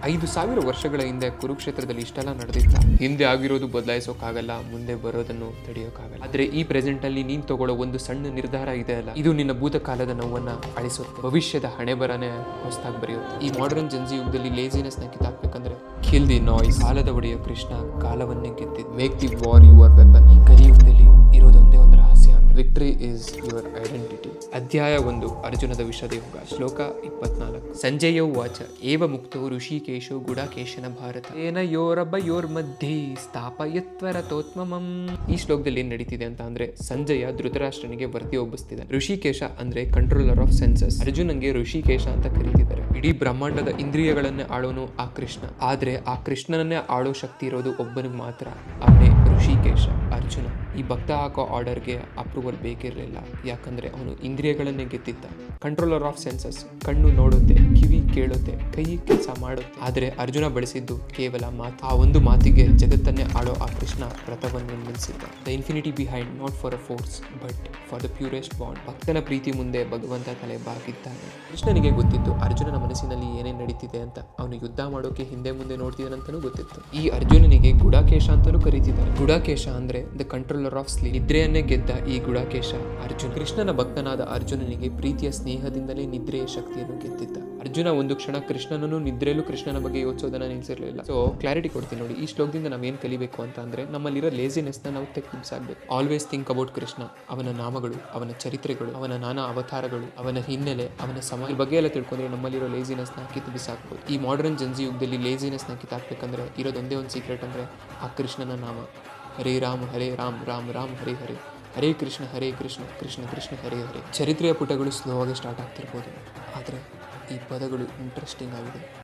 5,000 ವರ್ಷಗಳ ಹಿಂದೆ ಕುರುಕ್ಷೇತ್ರದಲ್ಲಿ ಇಷ್ಟೆಲ್ಲ ನಡೆದಿತ್ತ. ಹಿಂದೆ ಆಗಿರೋದು ಬದಲಾಯಿಸೋಕ್ಕಾಗಲ್ಲ, ಮುಂದೆ ಬರೋದನ್ನು ತಡೆಯೋಕ್ಕಾಗಲ್ಲ. ಆದ್ರೆ ಈ ಪ್ರೆಸೆಂಟ್ ಅಲ್ಲಿ ನೀನ್ ತಗೊಳ್ಳೋ ಒಂದು ಸಣ್ಣ ನಿರ್ಧಾರ ಇದೆ ಅಲ್ಲ, ಇದು ನಿನ್ನ ಭೂತಕಾಲದ ನೋವನ್ನ ಅಳಿಸುತ್ತೆ, ಭವಿಷ್ಯದ ಹಣೆ ಬರನೇ ಹೊಸದಾಗಿ ಬರೆಯುತ್ತೆ. ಈ ಮಾಡರ್ನ್ ಜನ್ಜಿ ಯುಗದಲ್ಲಿ ಲೇಜಿನೆಸ್ ನ ಕಿತ್ತಾಕ್ಬೇಕಂದ್ರೆ ಕಿಲ್ ದಿ ನಾಯ್ಸ್. ಕಾಲದ ಒಡೆಯ ಕೃಷ್ಣ ಕಾಲವನ್ನೇ ಗೆದ್ದಿದ್ದು. Make the war your weapon. ಈ ಕಲಿಯುಗದಲ್ಲಿ ಇರೋದೊಂದೇ ಒಂದು ರಹಸ್ಯ ಅಂದ್ರೆ ವಿಕ್ಟರಿ ಇಸ್ ಯುವರ್ ಐಡೆಂಟಿಟಿ. ಅಧ್ಯಾಯ 1, ಅರ್ಜುನದ ವಿಷದ ಯೋಗ. ಶ್ಲೋಕ 24. ಸಂಜಯ ಉವಾಚ ಏವ ಮುಕ್ತೋ ಋಷಿಕೇಶೋ ಗುಡಾಕೇಶನ ಭಾರತ ಏನ ಯೋರಬ್ಬಯೋರ್ ಮಧ್ಯೆ ಸ್ಥಾಪಯತ್ವರತೋತ್ಮಮಂ. ಈ ಶ್ಲೋಕದಲ್ಲಿ ಏನ್ ನಡೀತಿದೆ ಅಂತ ಅಂದ್ರೆ, ಸಂಜಯ ಧೃತರಾಷ್ಟ್ರನಿಗೆ ವರದಿ ಒಬ್ಬಿಸ್ತಿದೆ. ಋಷಿಕೇಶ ಅಂದ್ರೆ ಕಂಟ್ರೋಲರ್ ಆಫ್ ಸೆನ್ಸಸ್. ಅರ್ಜುನಂಗೆ ಋಷಿಕೇಶ ಅಂತ ಕರೀತಿದ್ದಾರೆ. ಇಡೀ ಬ್ರಹ್ಮಾಂಡದ ಇಂದ್ರಿಯಗಳನ್ನೇ ಆಳೋನು ಆ ಕೃಷ್ಣ. ಆದ್ರೆ ಆ ಕೃಷ್ಣನನ್ನೇ ಆಳೋ ಶಕ್ತಿ ಇರೋದು ಒಬ್ಬನಿಗೆ ಮಾತ್ರ, ಅವನೇ ಋಷಿಕೇಶ. ಅರ್ಜುನ ಈ ಭಕ್ತ ಹಾಕೋ ಆರ್ಡರ್ಗೆ ಅಪ್ರೂವಲ್ ಬೇಕಿರಲಿಲ್ಲ, ಯಾಕಂದ್ರೆ ಅವನು ಇಂದ್ರಿಯಗಳನ್ನೇ ಗೆದ್ದಿದ್ದ. Controller of senses. ಕಣ್ಣು ನೋಡುತ್ತೆ, ಕಿವಿ ಕೇಳುತ್ತೆ, ಕೈ ಕೆಲಸ ಮಾಡುತ್ತೆ. ಆದ್ರೆ ಅರ್ಜುನ ಬಳಸಿದ್ದು ಕೇವಲ ಮಾತು. ಆ ಒಂದು ಮಾತಿಗೆ ಜಗತ್ತನ್ನೇ ಆಳೋ ಆ ಕೃಷ್ಣ ರಥವನ್ನು ನಿಲ್ಲಿಸಿದ್ದ. The infinity behind, not for a force but for the purest bond. ಭಕ್ತನ ಪ್ರೀತಿ ಮುಂದೆ ಭಗವಂತ ತಲೆ ಬಾಗಿದ್ದಾನೆ. ಕೃಷ್ಣನಿಗೆ ಗೊತ್ತಿತ್ತು ಅರ್ಜುನನ ಮನಸ್ಸಿನಲ್ಲಿ ಏನೇನ್ ನಡೀತಿದೆ ಅಂತ. ಅವನು ಯುದ್ಧ ಮಾಡೋಕೆ ಹಿಂದೆ ಮುಂದೆ ನೋಡ್ತಿದ್ದಾನಂತನೂ ಗೊತ್ತಿತ್ತು. ಈ ಅರ್ಜುನನಿಗೆ ಗುಡಾಕೇಶ ಅಂತಾನೂ ಕರೀತಿದ್ದಾರೆ. ಗುಡಾಕೇಶ ಅಂದ್ರೆ ದ ಕಂಟ್ರೋಲರ್ ಆಫ್ ಸ್ಲೀಪ್. ನಿದ್ರೆಯನ್ನೇ ಗೆದ್ದ ಈ ಗುಡಾಕೇಶ ಅರ್ಜುನ. ಕೃಷ್ಣನ ಭಕ್ತನಾದ ಅರ್ಜುನನಿಗೆ ಪ್ರೀತಿಯ ಸ್ನೇಹದಿಂದಲೇ ನಿದ್ರೆಯ ಶಕ್ತಿಯನ್ನು ಗೆದ್ದಿದ್ದ. ಅರ್ಜುನ ಒಂದು ಕ್ಷಣ ಕೃಷ್ಣನನ್ನು ನಿದ್ರೆಯಲ್ಲೂ ಕೃಷ್ಣನ ಬಗ್ಗೆ ಯೋಚಿಸೋದನ್ನ ನಿಲ್ಸಿರ್ಲಿಲ್ಲ. ಸೊ ಕ್ಲಾರಿಟಿ ಕೊಡ್ತೀನಿ ನೋಡಿ, ಈ ಶ್ಲೋಕದಿಂದ ನಾವೇನ್ ಕಲಿಬೇಕು ಅಂತ ಅಂದ್ರೆ, ನಮ್ಮಲ್ಲಿರೋ ಲೇಸಿನೆಸ್ ನ ನಾವು ತೆಗೆದುಬಿಸಾಕ್ಬೇಕು. ಆಲ್ವೇಸ್ ಥಿಂಕ್ ಅಬೌಟ್ ಕೃಷ್ಣ, ಅವನ ನಾಮಗಳು, ಅವನ ಚರಿತ್ರೆಗಳು, ಅವನ ನಾನಾ ಅವತಾರಗಳು, ಅವನ ಹಿನ್ನೆಲೆ, ಅವನ ಸಮಾಜ ಬಗ್ಗೆ ಎಲ್ಲ ತಿಳ್ಕೊಂಡ್ರೆ ನಮ್ಮಲ್ಲಿರೋ ಲೇಸಿನೆಸ್ ನ ಕಿತ್ತು ಬಿಸಾಕ್ಬೋದು. ಈ ಮಾಡರ್ನ್ ಜನ್ಜಿ ಯುಗದಲ್ಲಿ ಲೇಸಿನೆಸ್ ನ ಕಿತ್ತಾಕ್ಬೇಕಂದ್ರೆ ಇರೋದೊಂದೇ ಒಂದು ಸೀಕ್ರೆಟ್ ಅಂದ್ರೆ ಆ ಕೃಷ್ಣನ ನಾಮ. ಹರೇ ರಾಮ್ ರಾಮ್ ರಾಮ್ ಹರೇ ಹರೇ, ಹರೇ ಕೃಷ್ಣ ಕೃಷ್ಣ ಕೃಷ್ಣ ಹರೇ ಹರೇ. ಚರಿತ್ರೆಯ ಪುಟಗಳು ಸ್ಲೋ ಆಗಿ ಸ್ಟಾರ್ಟ್ ಆಗ್ತಿರ್ಬೋದು, ಆದರೆ ಈ ಪದಗಳು ಇಂಟ್ರೆಸ್ಟಿಂಗ್ ಆಗಿದೆ.